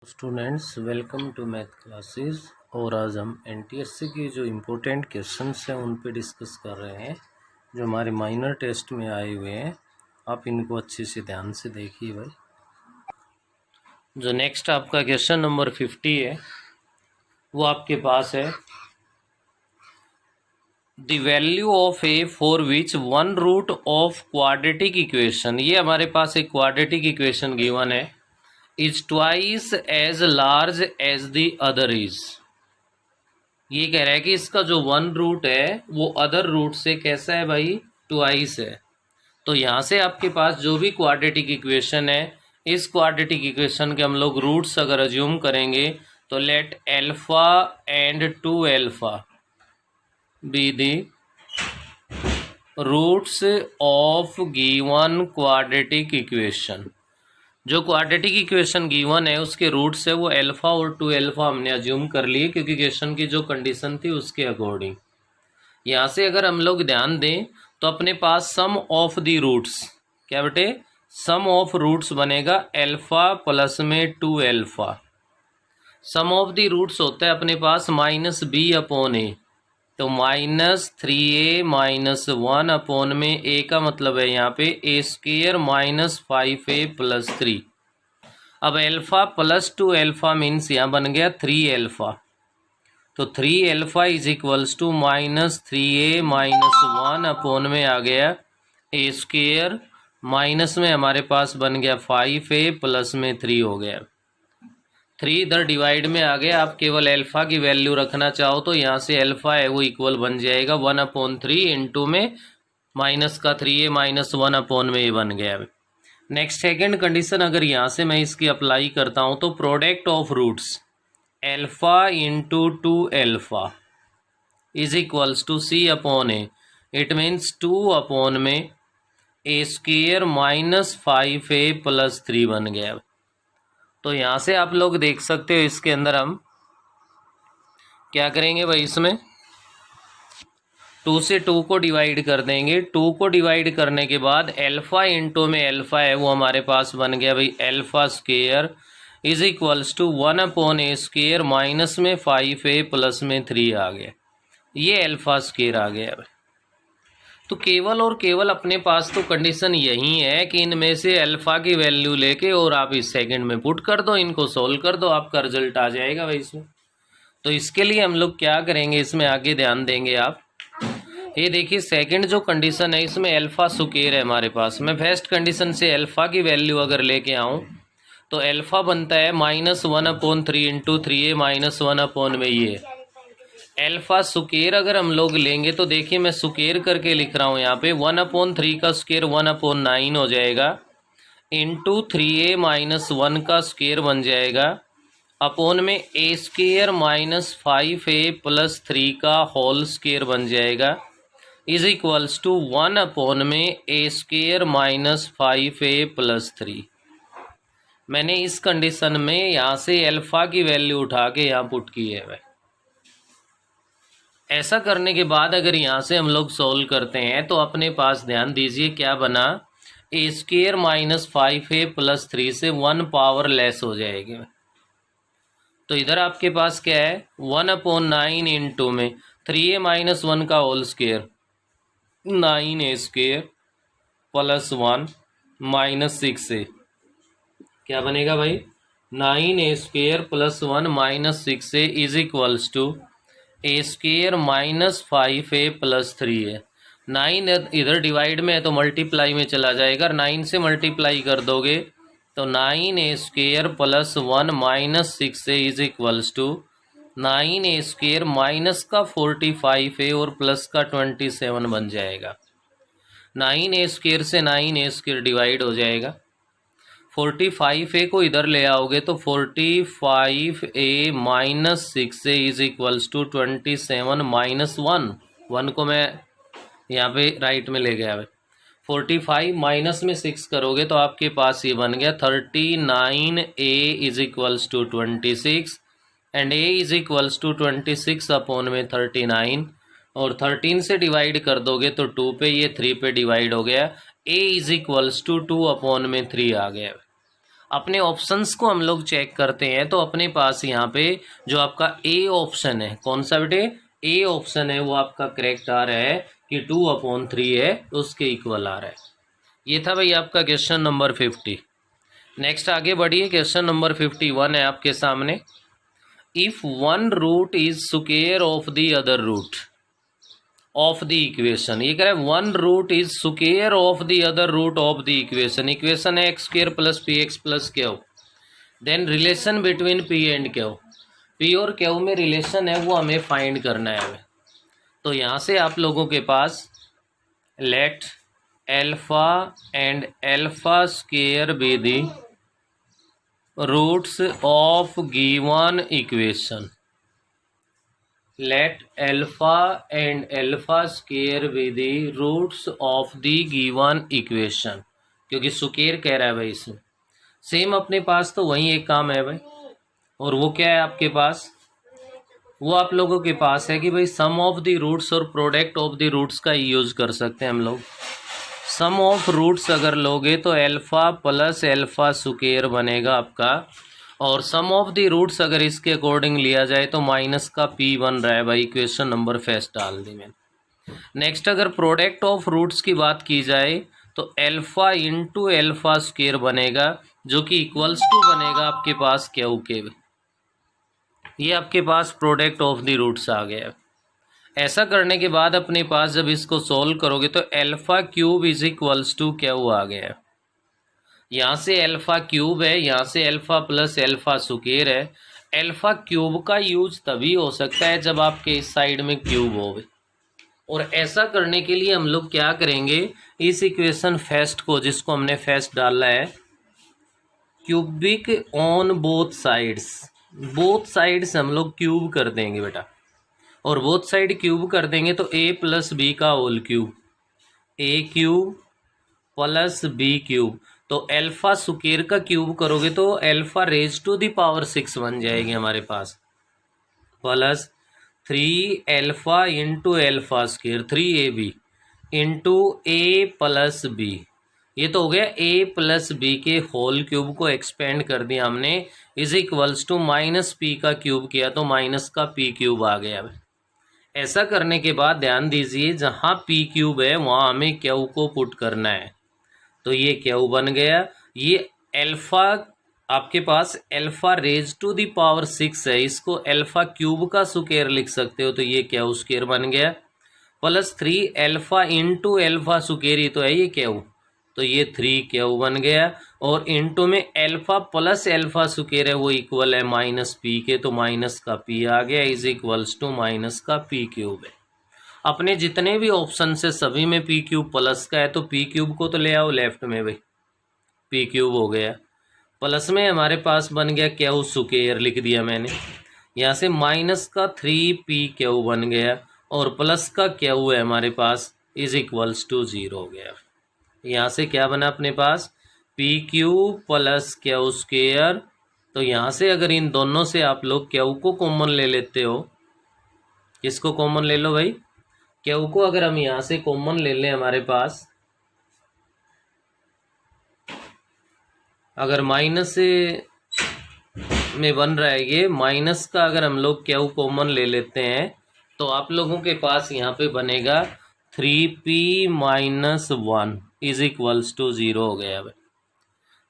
Students, welcome to math classes. और आज हम एनटीएससी की जो इम्पोर्टेंट क्वेश्चंस हैं उन पे डिस्कस कर रहे हैं जो हमारे माइनर टेस्ट में आए हुए हैं। आप इनको अच्छे से ध्यान से देखिए भाई। जो नेक्स्ट आपका क्वेश्चन नंबर 50 है वो आपके पास है, the value of a for which one root of quadratic equation. ये हमारे पास एक क्वाड्रेटिक इक्वेशन गिवन है, is twice as large as the other is. ये कह रहा है कि इसका जो वन रूट है वो अदर रूट से कैसा है भाई, ट्वाइस है। तो यहाँ से आपके पास जो भी क्वाड्रेटिक इक्वेशन है, इस क्वाड्रेटिक इक्वेशन के हम लोग रूट्स अगर अज्यूम करेंगे तो let alpha and 2 alpha be the roots of given quadratic equation. जो क्वाड्रेटिक इक्वेशन गिवन है उसके रूट्स है वो एल्फा और 2 एल्फा हमने अज्यूम कर लिए, क्योंकि क्वेश्चन की जो कंडीशन थी उसके अकॉर्डिंग। यहाँ से अगर हम लोग ध्यान दें तो अपने पास सम ऑफ दी रूट्स, क्या बेटे, सम ऑफ रूट्स बनेगा एल्फा प्लस में 2 alpha. Sum of the roots होता है अपने पास माइनस बी अपॉन ए, तो -3a - 1 अपॉन में a का मतलब है यहाँ पे a² - 5a + 3। अब एल्फा प्लस 2 एल्फा मीन्स यहाँ बन गया 3 एल्फा, तो 3 alpha is equals to -3a - 1 upon में आ गया a², माइनस में हमारे पास बन गया 5a प्लस में 3 हो गया। 3 इधर डिवाइड में आ गया। आप केवल एल्फा की वैल्यू रखना चाहो तो यहाँ से एल्फा है वो इक्वल बन जाएगा 1/3 इंटू में माइनस का 3a - 1 अपॉन में ये बन गया। नेक्स्ट सेकेंड कंडीशन अगर यहाँ से मैं इसकी अप्लाई करता हूँ तो product of roots alpha into 2 alpha is equals to c upon A. It means 2 upon में a² - 5a + 3 बन गया। तो यहाँ से आप लोग देख सकते हो इसके अंदर हम क्या करेंगे भाई, इसमें 2 से 2 को डिवाइड कर देंगे। 2 को डिवाइड करने के बाद एल्फा इंटू में एल्फा है वो हमारे पास बन गया भाई alpha is equals to 1/a² minus में 5a प्लस में 3 आ गया। ये एल्फा² आ गया भाई। तो केवल और केवल अपने पास तो कंडीशन यही है कि इनमें से अल्फा की वैल्यू लेके और आप इस सेकंड में पुट कर दो, इनको सोल्व कर दो, आपका रिजल्ट आ जाएगा भाई इसमें। तो इसके लिए हम लोग क्या करेंगे, इसमें आगे ध्यान देंगे आप। ये देखिए सेकंड जो कंडीशन है इसमें अल्फा² है हमारे पास। मैं फर्स्ट कंडीशन से अल्फा की वैल्यू अगर लेके आऊँ तो अल्फा बनता है -1/3 इंटू 3a - 1 अपॉन में ये एल्फा² अगर हम लोग लेंगे तो देखिए मैं सुकेर करके लिख रहा हूँ यहाँ पे 1/3 का स्क्वायर 1/9 हो जाएगा इंटू 3a - 1 का स्क्वायर बन जाएगा अपॉन में a² - 5a + 3 का होल स्क्वायर बन जाएगा इज इक्वल्स टू 1 अपॉन में a² - 5a + 3। मैंने इस कंडीशन में यहाँ से अल्फा की वैल्यू उठा के यहाँ पुट की है भाई। ऐसा करने के बाद अगर यहाँ से हम लोग सोल्व करते हैं तो अपने पास ध्यान दीजिए क्या बना, a² - 5a + 3 से 1 पावर लेस हो जाएगी। तो इधर आपके पास क्या है 1/9 इंटू में 3a - 1 का होल स्क्वायर 9a² + 1 - 6a, क्या बनेगा भाई 9a² + 1 - 6a is equals to a² - 5a + 3 है। 9 इधर डिवाइड में है तो मल्टीप्लाई में चला जाएगा, 9 से मल्टीप्लाई कर दोगे तो 9a² + 1 - 6a is equals to 9a² minus का 45a और प्लस का 27 बन जाएगा। 9a² से 9a² डिवाइड हो जाएगा, 45a को इधर ले आओगे तो 45a - 6a is equals to 27 - 1। 1 को मैं यहाँ पे राइट में ले गया है। 45 माइनस में 6 करोगे तो आपके पास ये बन गया 39a is equals to 26 and a is equals to 26 upon में 39 और 13 से डिवाइड कर दोगे तो 2 पे, ये 3 पे डिवाइड हो गया। a is equals to 2 upon में 3 आ गया। अपने ऑप्शंस को हम लोग चेक करते हैं तो अपने पास यहाँ पे जो आपका ए ऑप्शन है, कौन सा बेटे, ए ऑप्शन है, वो आपका करेक्ट आ रहा है कि 2/3 है, तो उसके इक्वल आ रहा है। ये था भाई आपका क्वेश्चन नंबर 50। नेक्स्ट आगे बढ़िए, क्वेश्चन नंबर 51 है आपके सामने। If one root is square of the other root of the equation, ये कह रहा है one root is square of the other root of the equation. Equation है x square plus p x plus q, then relation between p and q. P और q में relation है, वो हमें फाइंड करना है हमें। तो यहाँ से आप लोगों के पास let alpha and alpha square be the roots of given equation. Let alpha and alpha square be the roots of the given equation, क्योंकि स्क्वायर कह रहा है भाई इसमें। सेम अपने पास तो वही एक काम है भाई, और वो क्या है आपके पास, वो आप लोगों के पास है कि भाई सम ऑफ द रूट्स और प्रोडक्ट ऑफ द रूट्स का यूज कर सकते हैं हम लोग। सम ऑफ रूट्स अगर लोगे तो एल्फा प्लस एल्फा स्क्वायर बनेगा आपका, और सम ऑफ द रूट्स अगर इसके अकॉर्डिंग लिया जाए तो माइनस का पी बन रहा है भाई। क्वेश्चन नंबर फर्स्ट डाल दी मैंने। नेक्स्ट अगर प्रोडक्ट ऑफ रूट्स की बात की जाए तो एल्फा इंटू एल्फा स्क्वायर बनेगा, जो कि इक्वल्स टू बनेगा आपके पास क्यू के। ये आपके पास प्रोडक्ट ऑफ द रूट्स आ गया। ऐसा करने के बाद अपने पास जब इसको सोल्व करोगे तो alpha cube is equals to q आ गया। यहाँ से एल्फा क्यूब है, यहाँ से एल्फा प्लस एल्फा स्क्वायर है। एल्फा क्यूब का यूज तभी हो सकता है जब आपके इस साइड में क्यूब हो। और ऐसा करने के लिए हम लोग क्या करेंगे, इस इक्वेशन फर्स्ट को, जिसको हमने फर्स्ट डाला है, क्यूबिक ऑन बोथ साइड्स हम लोग क्यूब कर देंगे बेटा। और बोथ साइड क्यूब कर देंगे तो a प्लस बी का whole cube, a cube plus b cube. तो एल्फा स्क्वायर का क्यूब करोगे तो alpha raise to the power 6 बन जाएगी हमारे पास, plus 3 alpha into alpha square 3ab into a plus b. ये तो हो गया a प्लस बी के होल क्यूब को एक्सपेंड कर दिया हमने, is equals to minus p का क्यूब किया तो माइनस का पी क्यूब आ गया। ऐसा करने के बाद ध्यान दीजिए, जहाँ पी क्यूब है वहाँ हमें क्यू को पुट करना है, तो ये क्यू बन गया। ये एल्फा आपके पास alpha raise to the power 6 है, इसको एल्फा क्यूब का स्क्वायर लिख सकते हो, तो ये क्यू स्क्वायर बन गया। Plus 3 alpha into alpha square ही तो है ये क्यू, तो ये 3 क्यू बन गया। और इंटू में एल्फा प्लस एल्फा स्क्वायर है, वो इक्वल है माइनस पी के, तो माइनस का पी आ गया, इज इक्वल्स टू माइनस का पी क्यूब है। अपने जितने भी ऑप्शन से सभी में पी क्यूब प्लस का है, तो पी क्यूब को तो ले आओ लेफ्ट में भाई, पी क्यूब हो गया। प्लस में हमारे पास बन गया क्यू स्क्वायर, लिख दिया मैंने। यहाँ से माइनस का 3p क्यू बन गया, और प्लस का क्यू है हमारे पास, इज इक्वल्स टू 0 हो गया। यहाँ से क्या बना अपने पास, p q plus q square. तो यहाँ से अगर इन दोनों से आप लोग क्यू को कॉमन ले लेते हो, किसको कॉमन ले लो भाई, क्यू को अगर हम यहाँ से कॉमन ले लें, हमारे पास अगर माइनस से में बन रहा है ये, माइनस का अगर हम लोग क्यू कॉमन ले लेते हैं तो आप लोगों के पास यहाँ पे बनेगा 3p minus 1 is equals to 0 हो गया।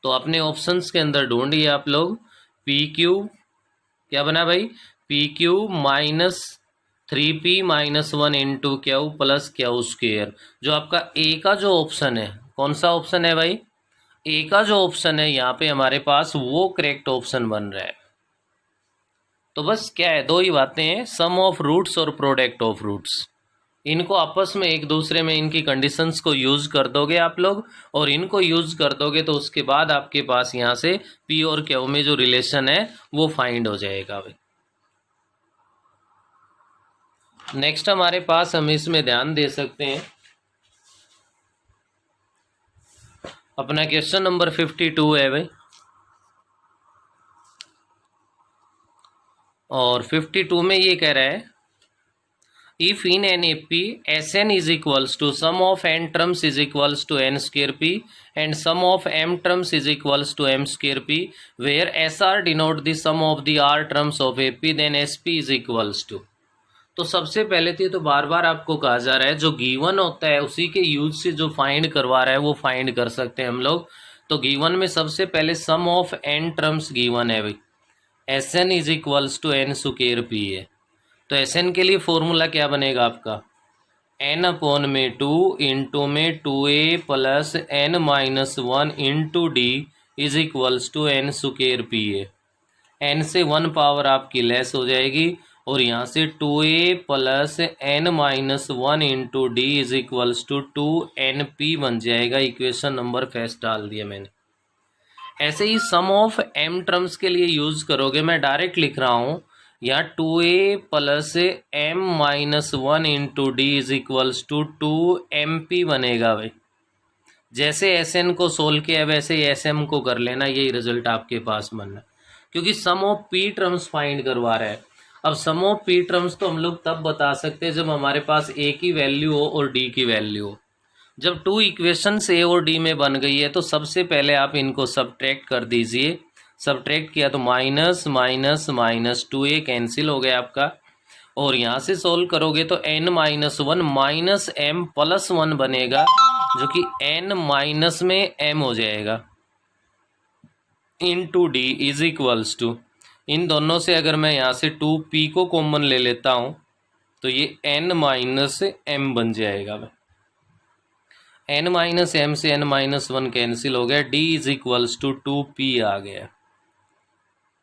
तो अपने ऑप्शंस के अंदर ढूंढिए आप लोग, पी क्यूब क्या बना भाई, P cube minus 3p minus 1 into Q plus q square. जो आपका ए का जो ऑप्शन है, कौन सा ऑप्शन है भाई, ए का जो ऑप्शन है यहाँ पे हमारे पास, वो करेक्ट ऑप्शन बन रहा है। तो बस क्या है, दो ही बातें हैं, सम ऑफ रूट्स और प्रोडक्ट ऑफ रूट्स। इनको आपस में एक दूसरे में इनकी कंडीशंस को यूज कर दोगे आप लोग, और इनको यूज कर दोगे तो उसके बाद आपके पास यहाँ से पी और क्यू में जो रिलेशन है वो फाइंड हो जाएगा भाई। नेक्स्ट हमारे पास हम इसमें ध्यान दे सकते हैं, अपना क्वेश्चन नंबर 52 है भाई। और 52 में ये कह रहा है, If in an AP Sn is equals to sum of n terms is equals to n square p and sum of m terms is equals to m square p, where SR denote the sum of the R terms of AP, then SP is equals to। तो सबसे पहले तो बार बार आपको कहा जा रहा है जो गिवन होता है उसी के यूज से जो फाइंड करवा रहा है वो फाइंड कर सकते हैं हम लोग। तो गिवन में सबसे पहले sum of n terms given है भाई, Sn is equals to n square p है। तो Sn के लिए फॉर्मूला क्या बनेगा आपका, n अपॉन में 2 इंटू में 2a plus n minus 1 into D is equals to n square p है। n से 1 पावर आपकी लेस हो जाएगी और यहाँ से 2a plus n minus 1 into D is equals to 2np बन जाएगा। इक्वेशन नंबर फर्स्ट डाल दिया मैंने। ऐसे ही सम ऑफ m टर्म्स के लिए यूज करोगे, मैं डायरेक्ट लिख रहा हूँ यहाँ 2a plus m minus 1 into D is equals to 2mp बनेगा भाई। जैसे Sn को सोल्व किया वैसे ही Sm को कर लेना, यही रिजल्ट आपके पास बनना, क्योंकि सम ऑफ p टर्म्स फाइंड करवा रहा है। अब सम ऑफ p टर्म्स तो हम लोग तब बता सकते हैं जब हमारे पास a की वैल्यू हो और d की वैल्यू हो। जब टू इक्वेशंस a और d में बन गई है तो सबसे पहले आप इनको सब्ट्रैक्ट कर दीजिए। सब्ट्रैक्ट किया तो minus minus minus 2a cancel हो गया आपका, और यहाँ से सोल्व करोगे तो n minus 1 minus m plus 1 बनेगा, जो कि n माइनस में m हो जाएगा into D is equals to, इन दोनों से अगर मैं यहाँ से 2p को कॉमन ले लेता हूँ तो ये n माइनस m बन जाएगा। n माइनस m से n माइनस 1 कैंसिल हो गया, d is equals to 2p आ गया।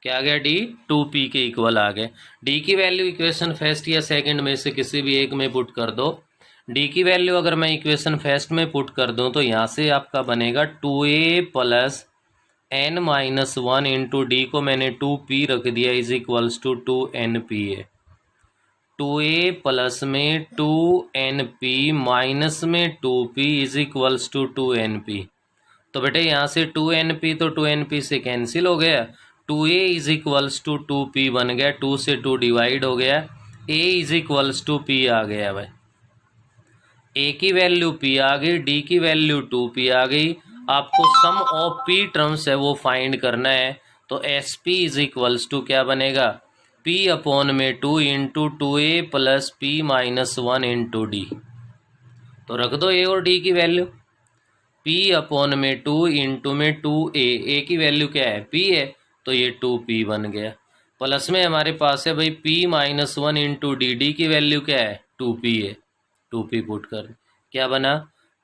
क्या आ गया, d 2p के इक्वल आ गया। d की वैल्यू इक्वेशन फर्स्ट या सेकंड में से किसी भी एक में पुट कर दो। d की वैल्यू अगर मैं इक्वेशन फर्स्ट में पुट कर दूं तो यहाँ से आपका बनेगा 2a plus n minus 1 into D को मैंने 2p रख दिया इज इक्वल्स टू 2np है। 2a प्लस में 2np माइनस में 2p is equals to 2np। तो बेटे यहाँ से 2np तो 2np से कैंसिल हो गया, 2a is equals to 2p बन गया, 2 से 2 डिवाइड हो गया, a is equals to p आ गया भाई। a की वैल्यू p आ गई, d की वैल्यू 2p आ गई। आपको सम ऑफ p टर्म्स है वो फाइंड करना है, तो sp इज इक्वल्स टू क्या बनेगा, p अपॉन में 2 into 2a plus p minus 1 into D. तो रख दो a और d की वैल्यू, p अपॉन में 2 इंटू में 2a, a की वैल्यू क्या है p है तो ये 2p बन गया। प्लस में हमारे पास है भाई p minus 1 into D, d की वैल्यू क्या है 2p है, 2p पुट कर क्या बना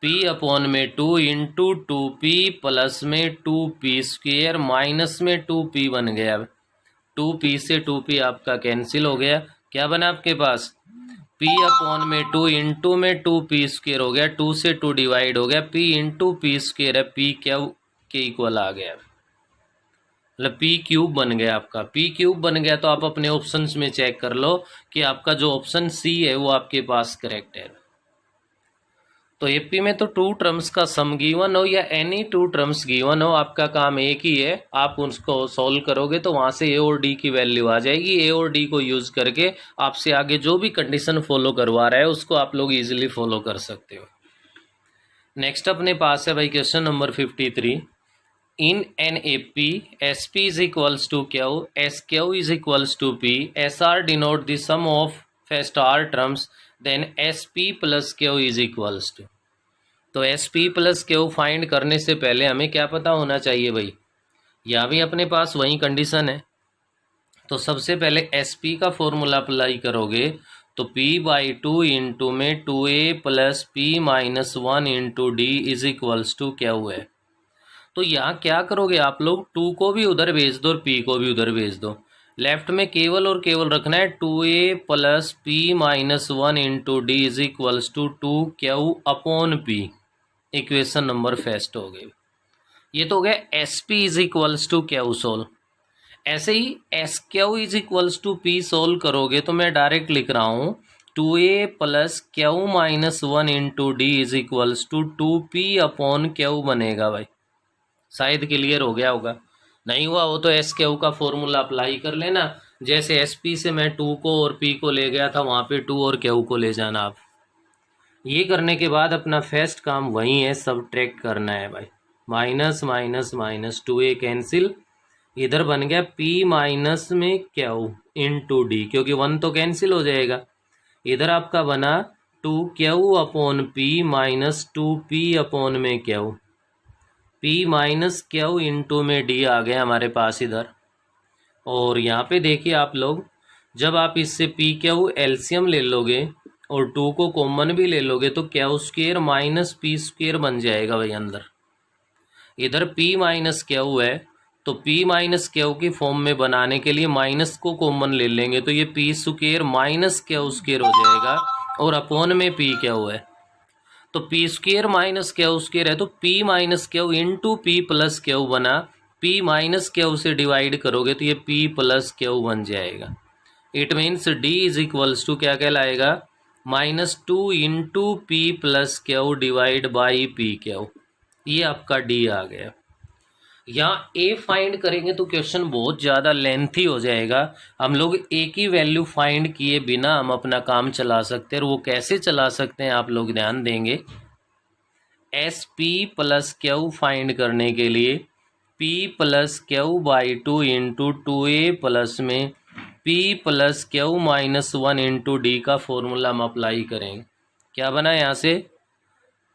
p अपॉन में 2 इंटू 2p प्लस में 2p स्क्वेयर माइनस में 2p बन गया। 2p से 2p आपका कैंसिल हो गया, क्या बना आपके पास p अपॉन में 2 इंटू में 2p स्क्वेयर हो गया, 2 से 2 डिवाइड हो गया, p इंटू p स्क्वेयर है, p क्यू के इक्वल आ गया, मतलब p क्यूब बन गया आपका। p क्यूब बन गया तो आप अपने ऑप्शंस में चेक कर लो कि आपका जो ऑप्शन सी है वो आपके पास करेक्ट है। तो एपी में तो टू टर्म्स का सम गिवन हो या एनी टू टर्म्स गिवन हो, आपका काम एक ही है, आप उसको सॉल्व करोगे तो वहाँ से ए और डी की वैल्यू आ जाएगी। ए और डी को यूज़ करके आपसे आगे जो भी कंडीशन फॉलो करवा रहा है उसको आप लोग इजीली फॉलो कर सकते हो। नेक्स्ट अपने पास है भाई question number 53। In an A P S p is equals to q, S q is equals to p, S r denote the sum of first r terms, then S p plus q is equals to. तो S p plus q find करने से पहले हमें क्या पता होना चाहिए भाई, यहाँ भी अपने पास वही कंडीशन है। तो सबसे पहले एस पी का फॉर्मूला अप्लाई करोगे तो p बाई 2 इंटू में 2a plus p minus 1 into D is equals to क्या हुआ है। तो यहाँ क्या करोगे आप लोग, 2 को भी उधर भेज दो और p को भी उधर भेज दो। लेफ्ट में केवल और केवल रखना है 2a plus p minus 1 into D is equals to 2q upon p। Equation number first हो गई। ये तो हो गया S p is equals to q solve. ऐसे ही S q is equals to p solve करोगे तो मैं डायरेक्ट लिख रहा हूँ 2a plus q minus 1 into D is equals to 2p upon q बनेगा भाई। शायद क्लियर हो गया होगा, नहीं हुआ हो तो एस क्यू का फॉर्मूला अप्लाई कर लेना, जैसे एस पी से मैं टू को और पी को ले गया था, वहाँ पे टू और क्यू को ले जाना आप। ये करने के बाद अपना फर्स्ट काम वही है, सब ट्रैक करना है भाई। Minus minus minus, two a cancel, इधर बन गया पी माइनस में क्यू इन टू डी, क्योंकि वन तो कैंसिल हो जाएगा। इधर आपका बना two q upon p minus two p upon में q, p minus Q into में डी आ गया हमारे पास इधर। और यहाँ पे देखिए आप लोग, जब आप इससे पी क्यू एलसीएम ले लोगे और टू को कॉमन भी ले लोगे तो Q square minus P square बन जाएगा भाई अंदर। इधर p माइनस क्यू है, तो p माइनस क्यू की फॉर्म में बनाने के लिए माइनस को कॉमन ले लेंगे, तो ये P square minus Q square हो जाएगा, और अपॉन में p क्यू है, तो P square minus Q square है, तो p minus Q into P plus Q बना। p माइनस क्यू से डिवाइड करोगे तो ये p प्लस क्यू बन जाएगा। It means d is equals to क्या कहलाएगा, minus two into P plus Q divide by P Q. ये आपका d आ गया। यहाँ a फाइंड करेंगे तो क्वेश्चन बहुत ज़्यादा लेंथी हो जाएगा। हम लोग a की वैल्यू फाइंड किए बिना हम अपना काम चला सकते हैं, और वो कैसे चला सकते हैं आप लोग ध्यान देंगे। S p plus q find करने के लिए p plus q by two into two a plus में p plus q minus one into d का फॉर्मूला हम अप्लाई करेंगे। क्या बना यहाँ से,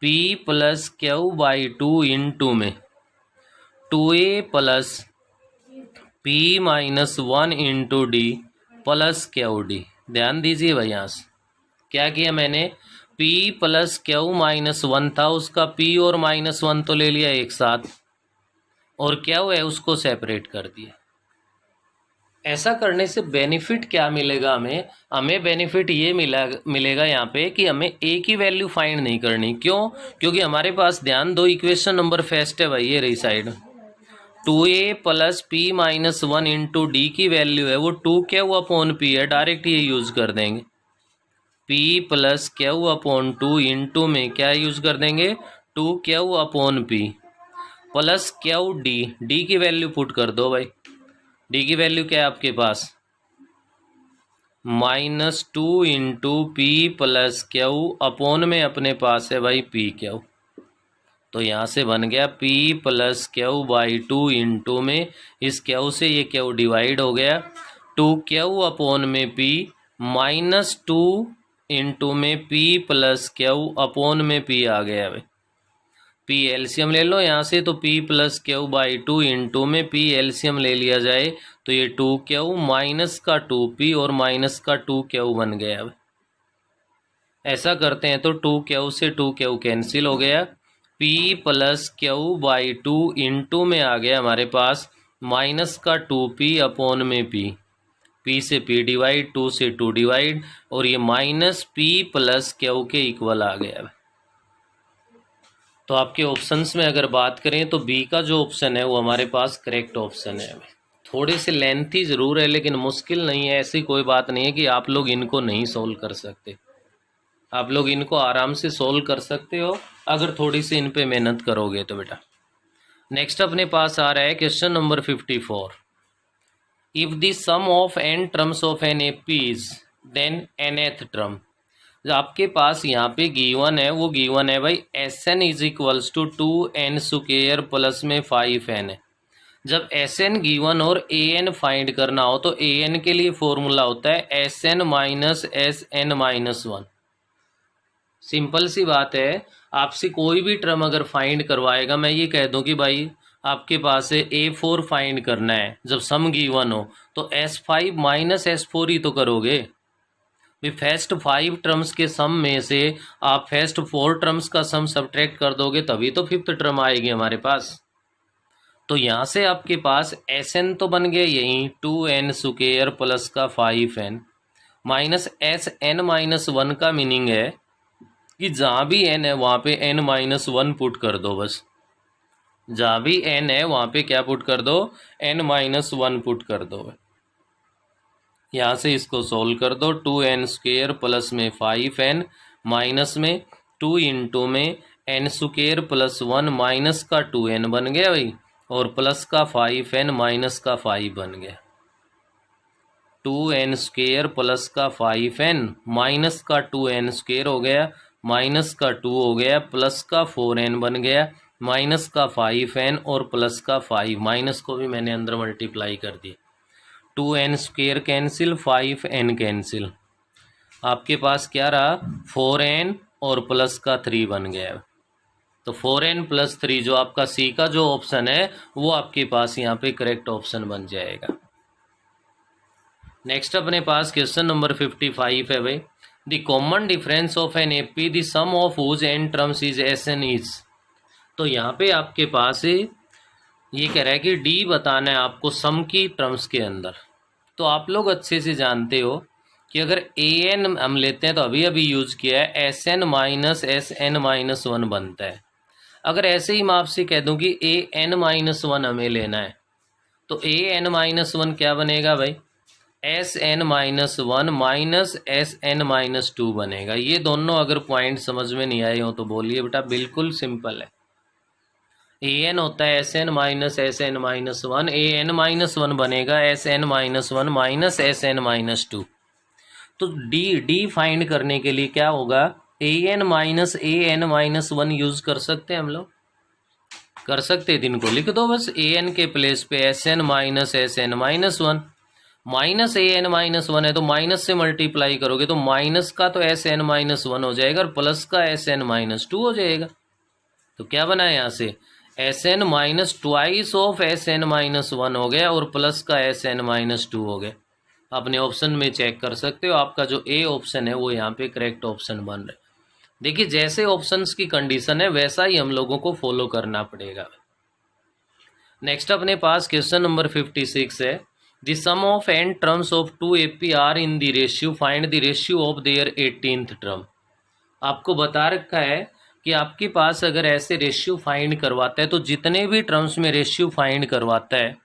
p plus q by two into में two a plus p minus one into d plus q d. ध्यान दीजिए भाई, यहाँ से क्या किया मैंने, p plus q minus one था, उसका p और माइनस वन तो ले लिया एक साथ, और क्यू है उसको सेपरेट कर दिया। ऐसा करने से बेनिफिट क्या मिलेगा हमें, हमें बेनिफिट ये मिलेगा यहाँ पे कि हमें a की वैल्यू फाइंड नहीं करनी। क्यों, क्योंकि हमारे पास ध्यान दो, इक्वेशन नंबर फर्स्ट है भाई, ये रही side, two a plus p minus one into d की वैल्यू है वो टू क्यू अपॉन पी है, डायरेक्ट ये यूज कर देंगे। p plus q upon two into में क्या यूज कर देंगे, two q upon p plus q d, d की वैल्यू पुट कर दो भाई। डी की वैल्यू क्या है आपके पास, minus two into P plus q upon में अपने पास है भाई पी क्यू, तो यहाँ से बन गया p plus q by two into में इस क्यू से ये क्यू डिवाइड हो गया, टू क्यू अपॉन में p माइनस टू इंटू में p प्लस क्यू अपॉन में p आ गया भाई। p एलसीएम ले लो यहाँ से, तो p plus q by two into में p एलसीएम ले लिया जाए तो ये टू क्यू माइनस का टू p और माइनस का टू क्यू बन गया भाई। ऐसा करते हैं तो टू क्यू से टू क्यू कैंसिल हो गया, p plus q by two into में आ गया हमारे पास माइनस का टू p अपॉन में p से p डिवाइड, टू से टू डिवाइड, और ये माइनस p प्लस क्यू के इक्वल आ गया। तो आपके ऑप्शंस में अगर बात करें तो बी का जो ऑप्शन है वो हमारे पास करेक्ट ऑप्शन है। थोड़े से लेंथी ज़रूर है लेकिन मुश्किल नहीं है, ऐसी कोई बात नहीं है कि आप लोग इनको नहीं सोल्व कर सकते। आप लोग इनको आराम से सोल्व कर सकते हो अगर थोड़ी सी इन पे मेहनत करोगे तो बेटा। नेक्स्ट अपने पास आ रहा है question number 54। If the sum of n terms of an AP is then nth term. जो आपके पास यहाँ पे गिवन है वो गिवन है भाई Sn is equals to 2n square plus में 5n है। जब Sn गिवन और An फाइंड करना हो तो An के लिए फॉर्मूला होता है Sn minus Sn minus one. Simple सी बात है, आपसे कोई भी टर्म अगर फाइंड करवाएगा, मैं ये कह दूं कि भाई आपके पास है A4 फाइंड करना है, जब सम गिवन हो तो S5 माइनस S4 ही तो करोगे। भी फर्स्ट 5 टर्म्स के सम में से आप फर्स्ट 4 टर्म्स का सम सब्ट्रैक्ट कर दोगे तभी तो फिफ्थ टर्म आएगी हमारे पास। तो यहाँ से आपके पास Sn तो बन गया यही 2n स्क्वायर प्लस का 5n minus Sn minus one का मीनिंग है कि जहाँ भी n है वहाँ पे n माइनस वन पुट कर दो बस। जहाँ भी n है वहाँ पे क्या पुट कर दो, n माइनस वन पुट कर दो। यहाँ से इसको सोल्व कर दो, 2n स्क्वेयर प्लस में 5n माइनस में 2 इंटू में n square plus one minus का 2n बन गया भाई, और प्लस का 5n माइनस का 5 बन गया। 2n² प्लस का 5n माइनस का 2n² हो गया, माइनस का 2 हो गया, प्लस का 4n बन गया, माइनस का 5n और प्लस का 5, माइनस को भी मैंने अंदर मल्टीप्लाई कर दिया। 2n² कैंसिल, 5n कैंसिल, आपके पास क्या रहा 4n और प्लस का 3 बन गया। तो 4n + 3 जो आपका सी का जो ऑप्शन है वो आपके पास यहाँ पे करेक्ट ऑप्शन बन जाएगा। नेक्स्ट अपने पास क्वेश्चन नंबर 55 है भाई, the common difference of an AP the sum of whose N terms is SN is. तो यहाँ पे आपके पास ये कह रहा है कि डी बताना है आपको सम की टर्म्स के अंदर। तो आप लोग अच्छे से जानते हो कि अगर ए एन हम लेते हैं तो अभी अभी यूज किया है S N minus S N minus 1 बनता है। अगर ऐसे ही मैं आपसे कह दूं कि ए एन माइनस 1 हमें लेना है तो ए एन माइनस 1 क्या बनेगा भाई, S N minus 1 minus S N minus 2 बनेगा। ये दोनों अगर पॉइंट समझ में नहीं आए हो तो बोलिए बेटा, बिल्कुल सिंपल है। ए एन होता है S N minus S N minus 1, A N minus 1 बनेगा S N minus 1 minus S N minus 2। तो डी फाइंड करने के लिए क्या होगा, ए एन माइनस 1 यूज कर सकते हैं हम लोग, कर सकते हैं। इनको लिख दो बस, ए एन के प्लेस पे एस एन माइनस -1, माइनस ए एन माइनस 1 है तो माइनस से मल्टीप्लाई करोगे तो माइनस का तो एस एन माइनस 1 हो जाएगा और प्लस का एस एन माइनस 2 हो जाएगा। तो क्या बना है यहाँ से, S N minus twice of S N minus 1 हो गया और प्लस का एस एन माइनस 2 हो गया। अपने ऑप्शन में चेक कर सकते हो, आपका जो ए ऑप्शन है वो यहाँ पे करेक्ट ऑप्शन बन रहा है। देखिए जैसे ऑप्शंस की कंडीशन है वैसा ही हम लोगों को फॉलो करना पड़ेगा। नेक्स्ट अपने पास क्वेश्चन नंबर 56 है, the sum of N terms of 2 AP are in the ratio, find the ratio of their 18th term. आपको बता रखा है कि आपके पास अगर ऐसे रेशियो फाइंड करवाता है तो जितने भी टर्म्स में रेशियो फाइंड करवाता है,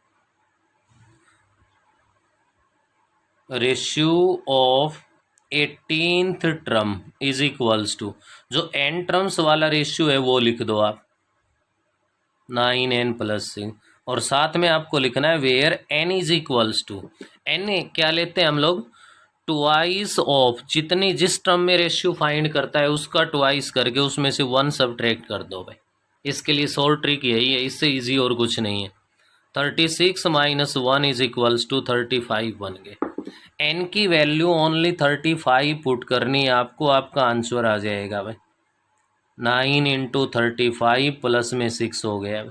ratio of 18th term is equals to, जो एन टर्म्स वाला रेशियो है वो लिख दो आप 9n + 6, और साथ में आपको लिखना है where n is equals to, N क्या लेते हैं हम लोग, ट्वाइस ऑफ, जितनी जिस टर्म में रेशियो फाइंड करता है उसका ट्वाइस करके उसमें से 1 सब्ट्रैक्ट कर दो भाई। इसके लिए शॉर्ट ट्रिक यही है, इससे इजी और कुछ नहीं है। 36 - 1 इज इक्वल्स टू 35 बन गए। एन की वैल्यू ओनली 35 पुट करनी है आपको, आपका आंसर आ जाएगा भाई 9 × 35 प्लस में 6 हो गया।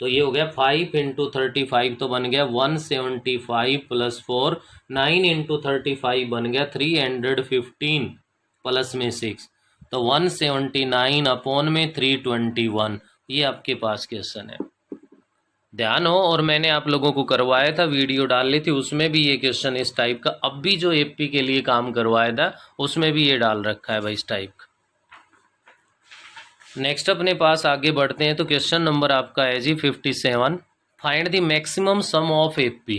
तो ये हो गया 5 × 35 तो बन गया 175 + 4, 9 × 35 बन गया 315 प्लस में 6, तो 179 अपॉन में 321। ये आपके पास क्वेश्चन है, ध्यान हो। और मैंने आप लोगों को करवाया था, वीडियो डाल ली थी, उसमें भी ये क्वेश्चन इस टाइप का, अब भी जो एपी के लिए काम करवाया था उसमें भी ये डाल रखा है भाई इस टाइप का। नेक्स्ट अपने पास आगे बढ़ते हैं तो क्वेश्चन नंबर आपका है जी 57, find the maximum some of AP.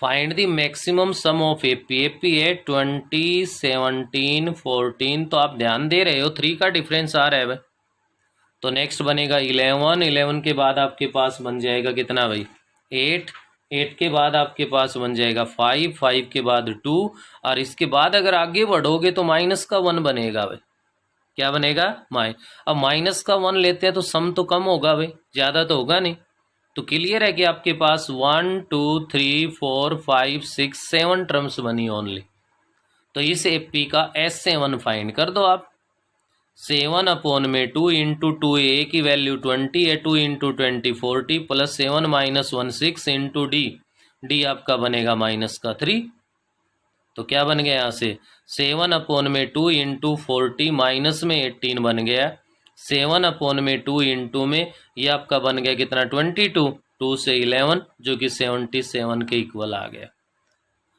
Find the maximum some of AP. AP है 20, 17, 14, तो आप ध्यान दे रहे हो 3 का डिफरेंस आ रहा है भाई। तो नेक्स्ट बनेगा 11, 11 के बाद आपके पास बन जाएगा कितना भाई 8, 8 के बाद आपके पास बन जाएगा 5, 5 के बाद 2, और इसके बाद अगर आगे बढ़ोगे तो माइनस का 1 बनेगा भाई। क्या बनेगा अब माइनस का 1 लेते हैं तो सम तो कम होगा भाई, ज़्यादा तो होगा नहीं। तो क्लियर है कि आपके पास 1, 2, 3, 4, 5, 6, 7 टर्म्स बनी ओनली। तो इस एपी का S7 फाइंड कर दो आप। 7 अपॉन में 2 × 2, ए की वैल्यू 20 है, 2 × 20 40 प्लस 7 - 1 6 × डी, डी आपका बनेगा -3। तो क्या बन गया यहाँ से 7 अपॉन में 2 × 40 माइनस में 18 बन गया, 7 अपॉन में 2 × में ये आपका बन गया कितना 22, 2 से 11 जो कि 77 के इक्वल आ गया।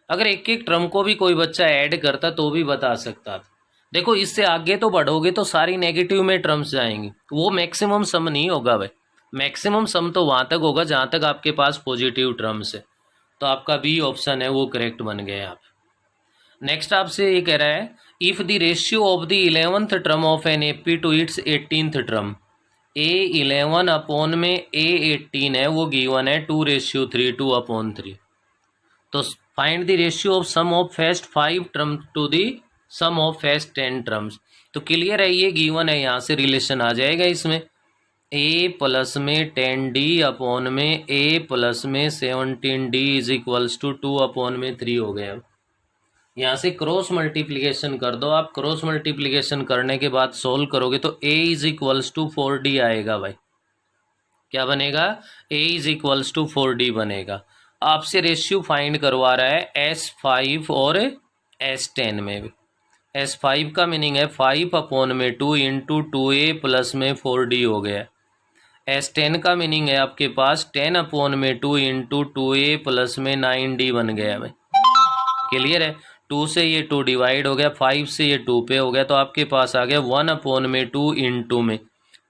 अगर एक एक टर्म को भी कोई बच्चा ऐड करता तो भी बता सकता था। देखो इससे आगे तो बढ़ोगे तो सारी नेगेटिव में टर्म्स जाएंगी, वो मैक्सिमम सम नहीं होगा भाई। मैक्सिमम सम तो वहाँ तक होगा जहाँ तक आपके पास पॉजिटिव टर्म्स है। तो आपका बी ऑप्शन है वो करेक्ट बन गया यहाँ पे। नेक्स्ट आपसे ये कह रहा है, if the ratio of the 11th term of an AP to its 18th term, A11 upon में A18 है वो गिवन है 2:3, 2/3। तो find the ratio of sum of first 5 term to the sum of first 10 terms. तो clear है, ये given है, यहाँ से रिलेशन आ जाएगा इसमें। ए प्लस में 10d अपॉन में ए प्लस में 17d is equals to 2 upon में 3 हो गया। यहाँ से क्रॉस मल्टीप्लिकेशन कर दो आप। क्रॉस मल्टीप्लिकेशन करने के बाद सोल्व करोगे तो a is equals to 4d आएगा भाई। क्या बनेगा? a is equals to 4d बनेगा। आपसे रेशियो फाइंड करवा रहा है S5 और S10 में भी। S5 का मीनिंग है 5 अपॉन में 2 इंटू 2a प्लस में 4d हो गया। S10 का मीनिंग है आपके पास 10 अपॉन में 2 इंटू 2a प्लस में 9d बन गया भाई। क्लियर है? 2 से ये 2 डिवाइड हो गया, 5 से ये 2 पे हो गया, तो आपके पास आ गया 1 अपॉन में 2 इंटू में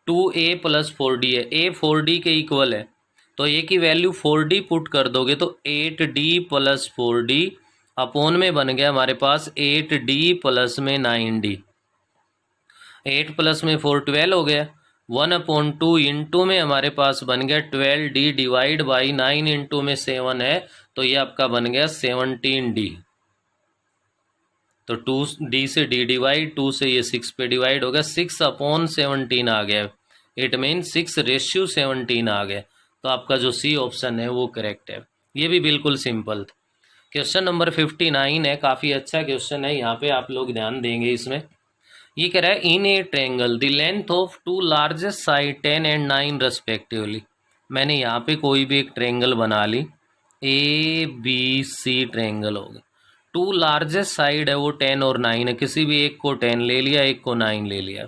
2a प्लस 4d है। a 4d के इक्वल है, तो a की वैल्यू 4d पुट कर दोगे तो 8d प्लस 4d अपॉन में बन गया हमारे पास 8d प्लस में 9d। 8 प्लस में 4 12 हो गया। 1 अपॉन 2 इंटू में हमारे पास बन गया 12d डिवाइड बाई 9 इंटू में 7 है, तो ये आपका बन गया 17d। तो 2d से d डिवाइड, 2 से ये 6 पे डिवाइड हो गया, 6 अपॉन 17 आ गया। इट मीन 6 रेशियो 17 आ गया। तो आपका जो सी ऑप्शन है वो करेक्ट है। ये भी बिल्कुल सिंपल था। क्वेश्चन नंबर 59 है, काफ़ी अच्छा क्वेश्चन है, यहाँ पे आप लोग ध्यान देंगे इसमें। ये कह रहा है in a triangle the length of two largest side 10 and 9 respectively. मैंने यहाँ पे कोई भी एक ट्रेंगल बना ली, ABC ट्रेंगल हो गया। टू लार्जेस्ट साइड है वो 10 और 9 है, किसी भी एक को 10 ले लिया, एक को 9 ले लिया।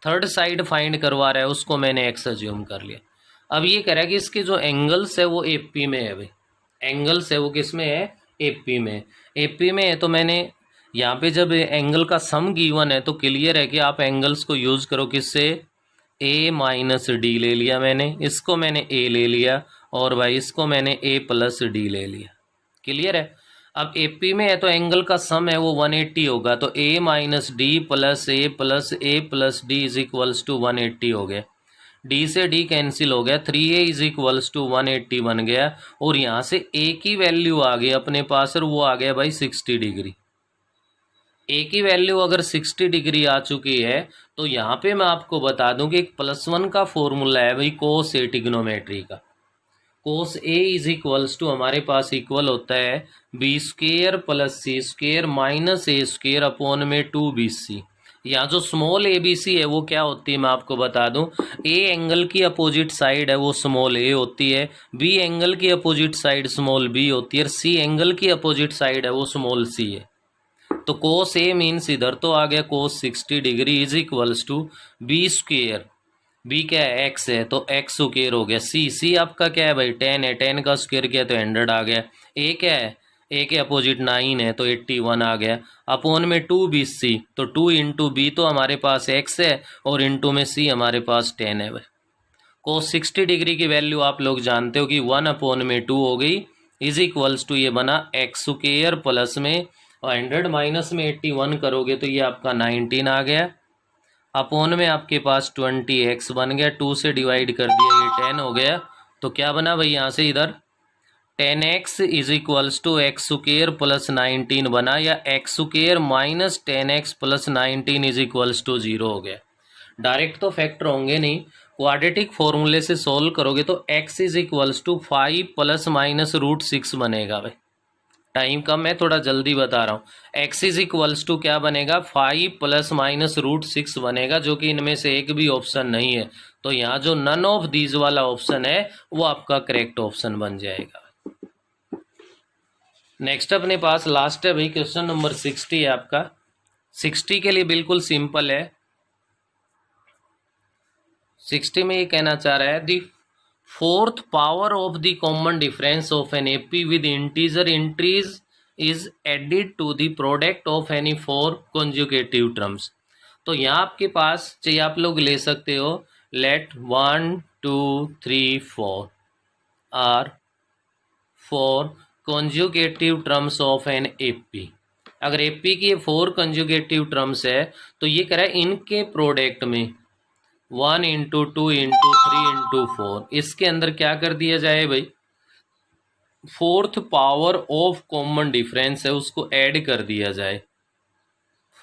थर्ड साइड फाइंड करवा रहा है, उसको मैंने एक्स अज्यूम कर लिया। अब ये कह रहा है कि इसके जो एंगल्स है वो AP में है भाई। एंगल्स है वो किस में है? AP में। AP में है तो मैंने यहाँ पे जब एंगल का सम गिवन है तो क्लियर है कि आप एंगल्स को यूज़ करो किससे? A माइनस डी ले लिया मैंने, इसको मैंने A ले लिया, और भाई इसको मैंने A प्लस डी ले लिया। क्लियर है? अब AP में है तो एंगल का सम है वो 180 होगा, तो A minus D plus A plus D is equals to 180 हो गया। डी से डी कैंसिल हो गया, 3a इज इक्वल्स टू 180 बन गया, और यहाँ से a की वैल्यू आ गई अपने पास, और वो आ गया भाई 60 डिग्री। a की वैल्यू अगर 60 डिग्री आ चुकी है तो यहाँ पे मैं आपको बता दूं कि एक +1 का फॉर्मूला है भाई कोस ए ट्रिग्नोमेट्री का। कोस ए इज इक्वल्स टू हमारे पास इक्वल होता है b² plus c² minus a² upon में 2bc। यहाँ जो स्मॉल ABC है वो क्या होती है मैं आपको बता दूं, A एंगल की अपोजिट साइड है वो स्मॉल a होती है, B एंगल की अपोजिट साइड स्मॉल b होती है, और C एंगल की अपोजिट साइड है वो स्मॉल c है। तो कोस ए मीन्स इधर तो आ गया cos 60 degree is equals to b²। b क्या है? x है, तो x² हो गया। c आपका क्या है भाई? 10 है, 10 का स्क्वायर किया तो 100 आ गया। a क्या है? a के अपोजिट 9 है तो 81 आ गया, अपॉन में 2bc, तो 2 इंटू बी तो हमारे पास x है, और इंटू में c हमारे पास 10 है भाई। कोस 60 डिग्री की वैल्यू आप लोग जानते हो कि 1 अपॉन में 2 हो गई, इज इक्वल्स टू ये बना x² प्लस में 100 माइनस में 81 करोगे तो ये आपका 19 आ गया, अपॉन में आपके पास 20x बन गया, 2 से डिवाइड कर दिया ये 10 हो गया। तो क्या बना भाई यहाँ से इधर 10x is equals to x² plus 19 बना, या x² minus 10x plus 19 is equals to 0 हो गया। डायरेक्ट तो फैक्टर होंगे नहीं, क्वाड्रेटिक फॉर्मूले से सोल्व करोगे तो x is equals to 5 plus minus √6 बनेगा भाई। टाइम कम है, थोड़ा जल्दी बता रहा हूँ। x इज इक्वल्स टू क्या बनेगा? 5 प्लस माइनस √6 बनेगा, जो कि इनमें से एक भी ऑप्शन नहीं है। तो यहाँ जो नन ऑफ दीज वाला ऑप्शन है वो आपका करेक्ट ऑप्शन बन जाएगा। नेक्स्ट अपने पास लास्ट है भाई, क्वेश्चन नंबर 60 है आपका। 60 के लिए बिल्कुल सिंपल है। 60 में ये कहना चाह रहा है the fourth power of the common difference of an AP with integer entries is added to the product of any 4 conjugative terms. तो यहाँ आपके पास चाहिए, आप लोग ले सकते हो, let 1 2 3 4 are 4 conjugative terms of an AP। अगर AP की 4 कॉन्जुगेटिव टर्म्स है तो ये कह रहा है इनके प्रोडक्ट में 1 इंटू 2 इंटू 3 इंटू 4, इसके अंदर क्या कर दिया जाए भाई? Fourth power of common difference है उसको ऐड कर दिया जाए,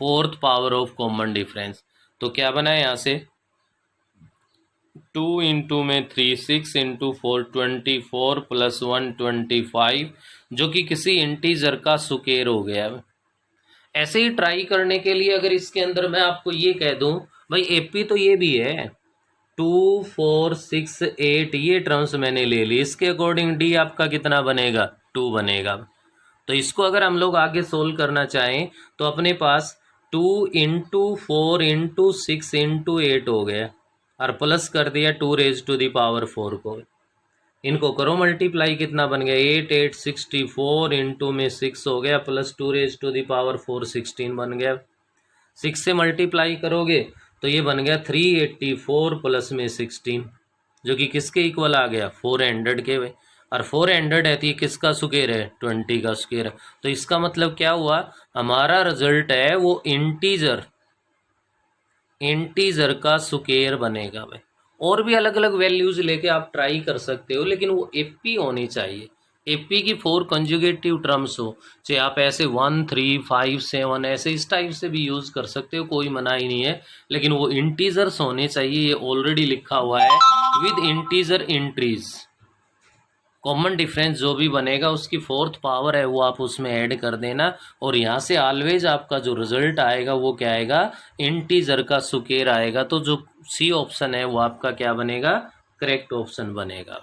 fourth power of common difference, तो क्या बना है यहाँ से 2 इंटू में 3 6 इंटू 4 24 प्लस 1 25, जो कि किसी इंटीजर का सुकेर हो गया है। ऐसे ही ट्राई करने के लिए अगर इसके अंदर मैं आपको ये कह दूं भाई एपी तो ये भी है 2 4 6 8, ये टर्म्स मैंने ले ली, इसके अकॉर्डिंग डी आपका कितना बनेगा 2 बनेगा। तो इसको अगर हम लोग आगे सोल्व करना चाहें तो अपने पास 2 इंटू 4 इंटू 6 इंटू 8 हो गया और प्लस कर दिया 2 रेज टू द पावर 4 को, इनको करो मल्टीप्लाई, कितना बन गया 8 8 64 इंटू में 6 हो गया plus 2 raise to the power 4 16 बन गया। 6 से मल्टीप्लाई करोगे तो ये बन गया 384 प्लस में 16, जो कि किसके इक्वल आ गया 400 के। और 400 है तो ये किसका स्क्वायर है 20 का स्क्वायर है। तो इसका मतलब क्या हुआ, हमारा रिजल्ट है वो इंटीजर का स्क्वायर बनेगा भाई। और भी अलग अलग वैल्यूज लेके आप ट्राई कर सकते हो, लेकिन वो एपी होनी चाहिए, एपी की 4 कंजुगेटिव टर्म्स हो, चाहे आप ऐसे 1 3 5 7 ऐसे इस टाइप से भी यूज कर सकते हो, कोई मना ही नहीं है, लेकिन वो इंटीजर्स होने चाहिए। ये ऑलरेडी लिखा हुआ है with integer entries, common difference जो भी बनेगा उसकी फोर्थ पावर है वो आप उसमें ऐड कर देना, और यहाँ से ऑलवेज आपका जो रिजल्ट आएगा वो क्या आएगा इंटीजर का स्क्वायर आएगा। तो जो सी ऑप्शन है वो आपका क्या बनेगा करेक्ट ऑप्शन बनेगा।